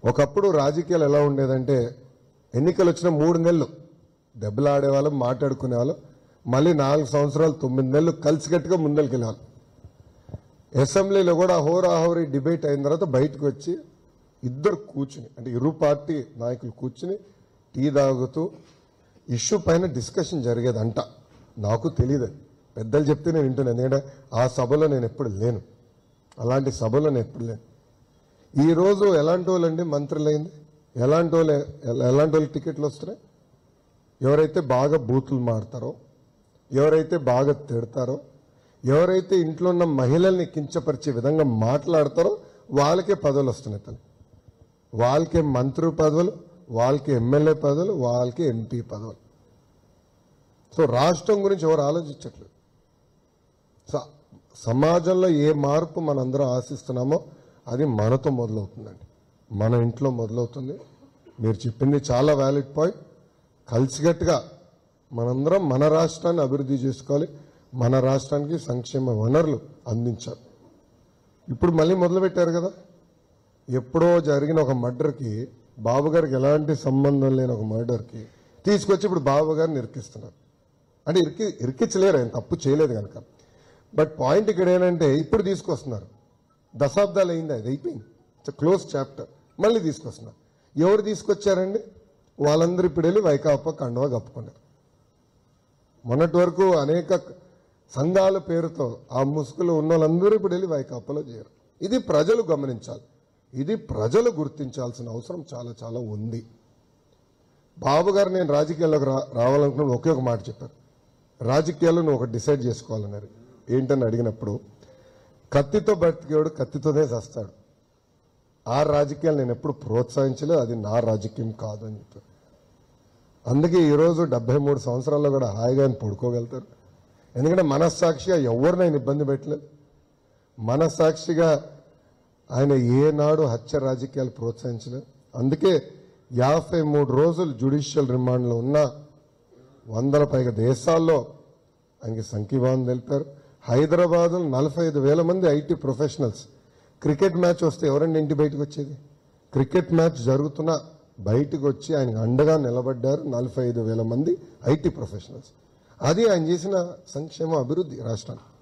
ఒకప్పుడు రాజకీయాలు ఎలా ఉండేదంటే ఎన్నికలు వచ్చిన 3 నెలలు దెబ్బలాడేవాళ్ళం, మాట్లాడుకునేవాళ్ళం. మళ్ళీ 4 సంవత్సరాలు 9 నెలలు కలిసికట్టుగా ముందరికెళ్ళేవాళ్ళం. అసెంబ్లీలో కూడా హోరాహోరీ డిబేట్ అయిన తర్వాత బయటకు వచ్చి ఇద్దరు కూర్చుని, అంటే ఇరు పార్టీ నాయకులు కూర్చుని టీ తాగుతూ ఇష్యూ పైన డిస్కషన్ జరిగేదంట. నాకు తెలియదు, పెద్దలు చెప్తే నేను వింటున్నాను. ఎందుకంటే ఆ సభలో నేను ఎప్పుడు లేను, అలాంటి సభలో నేను ఎప్పుడు లేను. ఈరోజు ఎలాంటి వాళ్ళండి మంత్రులైంది? ఎలాంటి వాళ్ళకి టికెట్లు వస్తున్నాయి? ఎవరైతే బాగా బూతులు మాడతారో, ఎవరైతే బాగా తిడతారో, ఎవరైతే ఇంట్లో ఉన్న మహిళల్ని కించపరిచే విధంగా మాట్లాడతారో వాళ్ళకే పదవులు వస్తున్నాయి. తల్లి, వాళ్ళకే మంత్రి పదవులు, వాళ్ళకి ఎమ్మెల్యే పదవులు, వాళ్ళకి ఎంపీ పదవులు. సో రాష్ట్రం గురించి ఎవరు ఆలోచించట్లేదు. సో సమాజంలో ఏ మార్పు మనందరం ఆశిస్తున్నామో అది మనతో మొదలవుతుందండి, మన ఇంట్లో మొదలవుతుంది. మీరు చెప్పింది చాలా వ్యాలిడ్ పాయింట్. కలిసికట్టుగా మనందరం మన రాష్ట్రాన్ని అభివృద్ధి చేసుకోవాలి, మన రాష్ట్రానికి సంక్షేమ వనరులు అందించాలి. ఇప్పుడు మళ్ళీ మొదలుపెట్టారు కదా, ఎప్పుడో జరిగిన ఒక మర్డర్కి, బాబు గారికి ఎలాంటి సంబంధం లేని ఒక మర్డర్కి తీసుకొచ్చి ఇప్పుడు బాబు గారిని ఇరికిస్తున్నారు. అంటే ఇరికించలేరు, ఆయన తప్పు చేయలేదు కనుక. బట్ పాయింట్ ఇక్కడ ఏంటంటే ఇప్పుడు తీసుకొస్తున్నారు. దశాబ్దాలు అయింది, అది అయిపోయింది, ఇట్స్ క్లోజ్ చాప్టర్. మళ్ళీ తీసుకొస్తున్నారు. ఎవరు తీసుకొచ్చారండి? వాళ్ళందరూ ఇప్పుడు వెళ్ళి వైకాపా కండువా కప్పుకున్నారు. మొన్నటి వరకు అనేక సంఘాల పేరుతో ఆ ముసుగులో ఉన్న వాళ్ళందరూ ఇప్పుడు వెళ్ళి వైకాపాలో చేయరు. ఇది ప్రజలు గమనించాలి, ఇది ప్రజలు గుర్తించాల్సిన అవసరం చాలా చాలా ఉంది. బాబు గారు నేను రాజకీయాల్లోకి రావాలనుకున్న ఒకే ఒక మాట చెప్పారు, రాజకీయాల్లో నువ్వు ఒకటి డిసైడ్ చేసుకోవాలన్నారు. ఏంటని అడిగినప్పుడు, కత్తితో బతికేవాడు కత్తితోనే చేస్తాడు. ఆ రాజకీయాలు నేను ఎప్పుడు ప్రోత్సహించలేదు, అది నా రాజకీయం కాదు అని చెప్పారు. అందుకే ఈరోజు 73 సంవత్సరాల్లో కూడా హాయిగా ఆయన పడుకోగలుగుతారు. ఎందుకంటే మనస్సాక్షిగా ఎవరినైనా ఇబ్బంది పెట్టలేదు. మనస్సాక్షిగా ఆయన ఏనాడు హత్య రాజకీయాలు ప్రోత్సహించలేదు. అందుకే 53 రోజులు జ్యుడిషియల్ రిమాండ్లో ఉన్న 100 పైగా దేశాల్లో ఆయనకి సంఘీభావం తెలిపారు. హైదరాబాద్లో 45,000 మంది ఐటీ ప్రొఫెషనల్స్, క్రికెట్ మ్యాచ్ వస్తే ఎవరండి ఇంటి బయటకు వచ్చేది? క్రికెట్ మ్యాచ్ జరుగుతున్నా బయటకు వచ్చి ఆయనకు అండగా నిలబడ్డారు 45,000 మంది ఐటీ ప్రొఫెషనల్స్. అది ఆయన చేసిన సంక్షేమ అభివృద్ధి రాష్ట్రానికి.